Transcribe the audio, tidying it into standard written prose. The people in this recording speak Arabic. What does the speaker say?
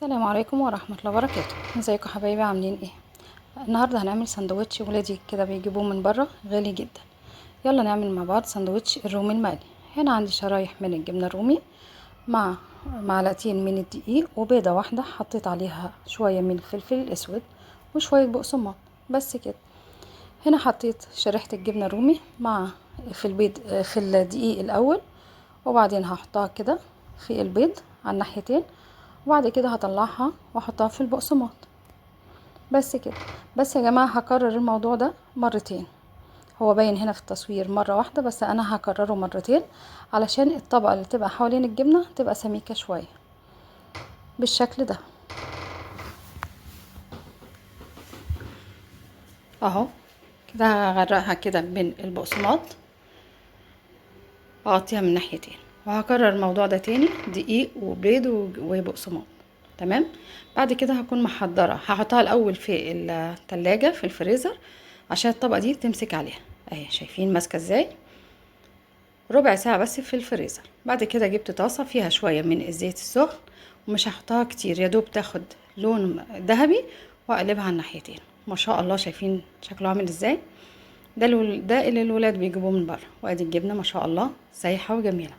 السلام عليكم ورحمة الله وبركاته. ازيكم حبايبي، عاملين ايه؟ النهارده هنعمل سندوتش ولادي كده بيجيبوه من بره غالي جدا. يلا نعمل مع بعض سندوتش الرومي المقلي. هنا عندي شرايح من الجبنة الرومي مع معلقتين من الدقيق وبيضة واحدة، حطيت عليها شوية من الفلفل الاسود وشوية بقسماط، بس كده. هنا حطيت شريحة الجبنة الرومي مع في البيض في الدقيق الاول، وبعدين هحطها كده في البيض على الناحيتين، وبعد كده هطلعها واحطها في البقسماط، بس كده. بس يا جماعة هكرر الموضوع ده مرتين، هو باين هنا في التصوير مرة واحدة، بس انا هكرره مرتين علشان الطبقة اللي تبقى حوالين الجبنة تبقى سميكة شوية بالشكل ده اهو. كده هغرقها كده من البقسماط، اغطيها من ناحيتين، وهكرر الموضوع ده تاني، دقيق وبيض وبقسماط. تمام. بعد كده هكون محضره، هحطها الاول في التلاجة في الفريزر عشان الطبقه دي تمسك عليها اهي، شايفين ماسكه ازاي؟ ربع ساعه بس في الفريزر. بعد كده جبت طاسه فيها شويه من الزيت السخن، ومش هحطها كتير، يا دوب تاخد لون ذهبي، واقلبها على الناحيتين. ما شاء الله، شايفين شكله عامل ازاي؟ ده اللي الولاد بيجيبوه من بره. وادي الجبنه ما شاء الله سايحه وجميله.